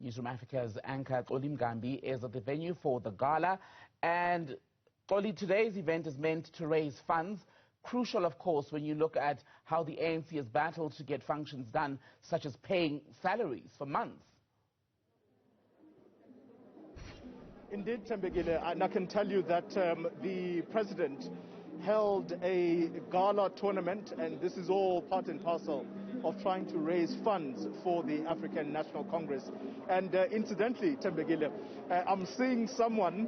Newzroom Africa's anchor Xoli Mngambi is at the venue for the gala. And Xoli, today's event is meant to raise funds. Crucial, of course, when you look at how the ANC has battled to get functions done, such as paying salaries for months. Indeed, Tembegile, and I can tell you that the president held a gala tournament, and this is all part and parcel of trying to raise funds for the African National Congress. And incidentally, Tembegile, I'm seeing someone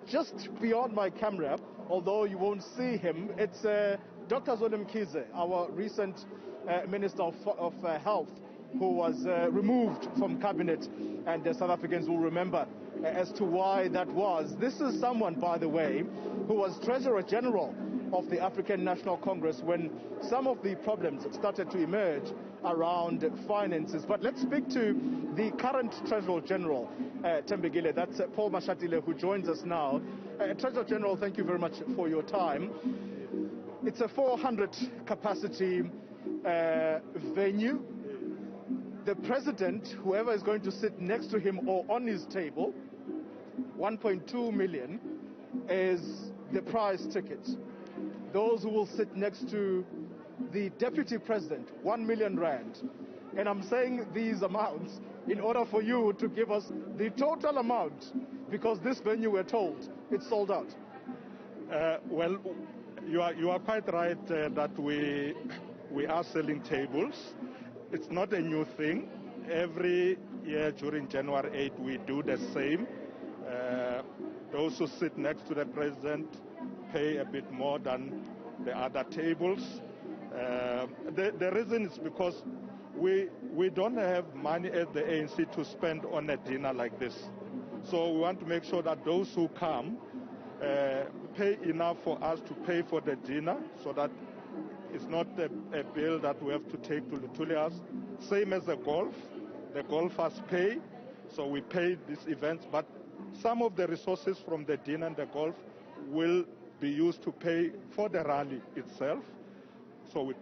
just beyond my camera, although you won't see him. It's Dr. Xoli Mngambi, our recent Minister of Health, who was removed from cabinet, and South Africans will remember as to why that was. This is someone, by the way, who was Treasurer General of the African National Congress when some of the problems started to emerge around finances. But let's speak to the current Treasurer General, Tembegile. That's Paul Mashatile, who joins us now. Treasurer General, thank you very much for your time. It's a 400 capacity venue. The president, whoever is going to sit next to him or on his table, 1.2 million is the prize ticket. Those who will sit next to the deputy president, 1 million rand. And I'm saying these amounts in order for you to give us the total amount, because this venue, we're told, it's sold out. Well, you are quite right that we are selling tables. It's not a new thing. Every year during January 8, we do the same. Those who sit next to the president pay a bit more than the other tables. The reason is because we don't have money at the ANC to spend on a dinner like this. So we want to make sure that those who come pay enough for us to pay for the dinner, so that it's not a bill that we have to take to Luthuli House. Same as the golf. The golfers pay, so we pay these events, but some of the resources from the dinner and the golf will be used to pay for the rally itself. So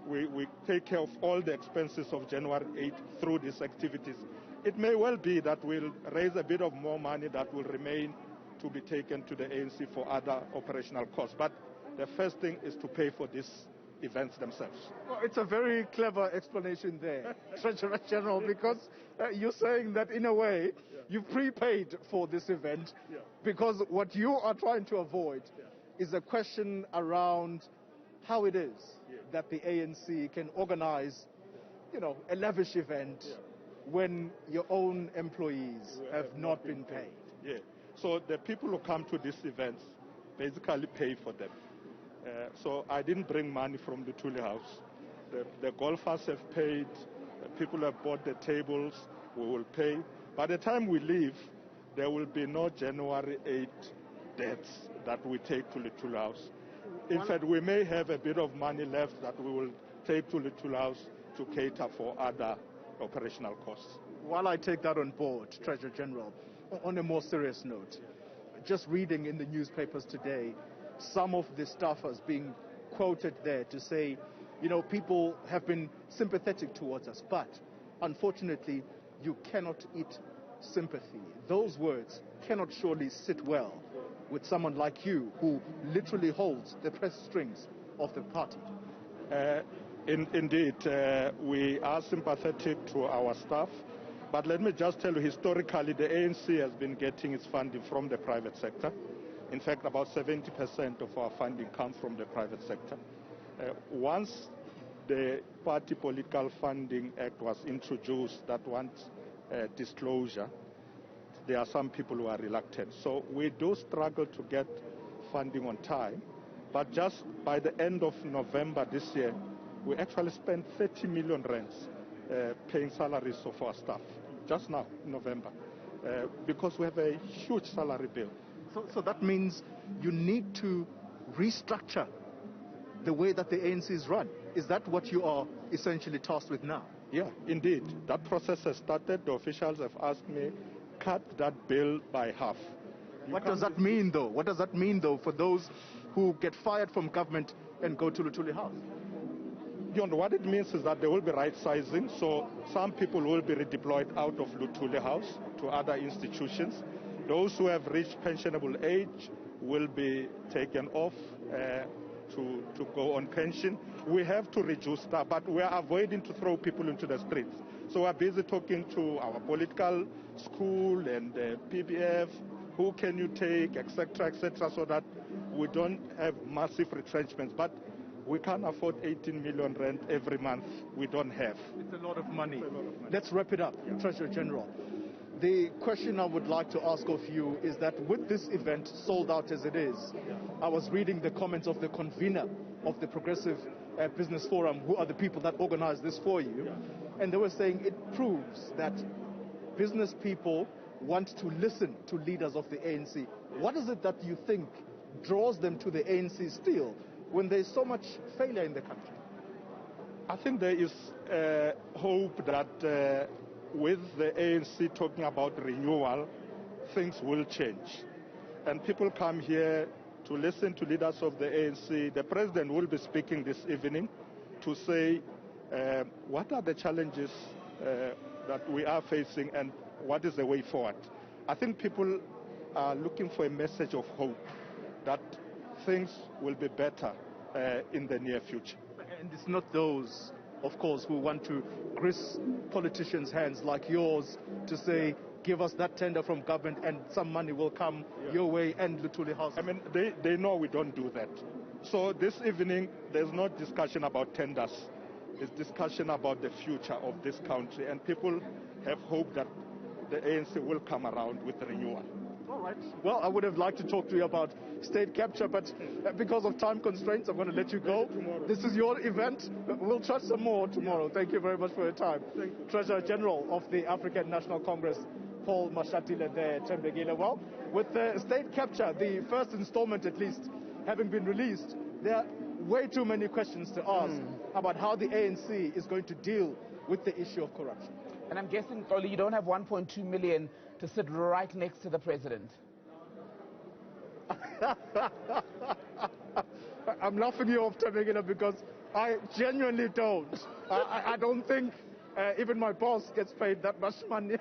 we take care of all the expenses of January 8 through these activities. It may well be that we'll raise a bit of more money that will remain to be taken to the ANC for other operational costs. But the first thing is to pay for these events themselves. Well, it's a very clever explanation there, Treasurer General, because you're saying that in a way you've prepaid for this event, because what you are trying to avoid is a question around how it is that the ANC can organize, a lavish event when your own employees have not been paid. Yeah. So the people who come to these events basically pay for them. So I didn't bring money from the Luthuli House. The golfers have paid, the people have bought the tables, we will pay. By the time we leave, there will be no January 8 debts that we take to the Luthuli House. In fact, we may have a bit of money left that we will take to the Luthuli House to cater for other operational costs. While I take that on board, Treasurer General, on a more serious note, just reading in the newspapers today, some of the staffers being quoted there to say, people have been sympathetic towards us, but unfortunately, you cannot eat sympathy. Those words cannot surely sit well with someone like you, who literally holds the purse strings of the party. Indeed, we are sympathetic to our staff, but let me just tell you, historically, the ANC has been getting its funding from the private sector. In fact, about 70% of our funding comes from the private sector. Once the Party Political Funding Act was introduced that wants disclosure, there are some people who are reluctant. So we do struggle to get funding on time, but just by the end of November this year, we actually spent 30 million rands paying salaries of our staff, just now, in November, because we have a huge salary bill. So that means you need to restructure the way that the ANC is run. Is that what you are essentially tasked with now? Yeah, indeed. That process has started. The officials have asked me, cut that bill by half. What does that mean, though? What does that mean, though, for those who get fired from government and go to Luthuli House? What it means is that there will be right sizing, so some people will be redeployed out of Luthuli House to other institutions. Those who have reached pensionable age will be taken off to go on pension. We have to reduce that, but we are avoiding to throw people into the streets. So we're busy talking to our political school and PBF, who can you take, etc., so that we don't have massive retrenchments. But we can't afford 18 million rand every month. We don't have. It's a lot of money. Let's wrap it up, Treasurer General. The question I would like to ask of you is that with this event sold out as it is, I was reading the comments of the convener of the Progressive Business Forum, who are the people that organized this for you, and they were saying it proves that business people want to listen to leaders of the ANC. What is it that you think draws them to the ANC still, when there's so much failure in the country? I think there is hope that with the ANC talking about renewal, things will change. And people come here to listen to leaders of the ANC. The president will be speaking this evening to say what are the challenges that we are facing and what is the way forward. I think people are looking for a message of hope that things will be better in the near future. And it's not those, of course, who want to grease politicians' hands like yours to say, give us that tender from government and some money will come your way and Luthuli House. I mean, they know we don't do that. So this evening, there's no discussion about tenders. It's discussion about the future of this country, and people have hope that the ANC will come around with renewal. All right. Well, I would have liked to talk to you about state capture, but because of time constraints, I'm going to let you go. This is your event. We'll chat some more tomorrow. Thank you very much for your time. Treasurer General of the African National Congress, Paul Mashatile there, Tembegile. Well, with the state capture, the first installment at least, having been released, there are way too many questions to ask about how the ANC is going to deal with the issue of corruption. And I'm guessing, Xoli, you don't have 1.2 million to sit right next to the president. I'm laughing you off, Tembegile, because I genuinely don't. I don't think even my boss gets paid that much money.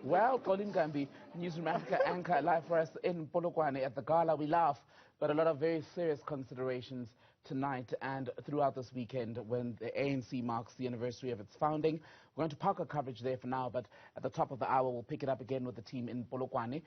Well, Xoli Mngambi, Newzroom Afrika anchor, live for us in Polokwane at the gala. We laugh, but a lot of very serious considerations tonight and throughout this weekend when the ANC marks the anniversary of its founding. We're going to park our coverage there for now, but at the top of the hour, we'll pick it up again with the team in Polokwane.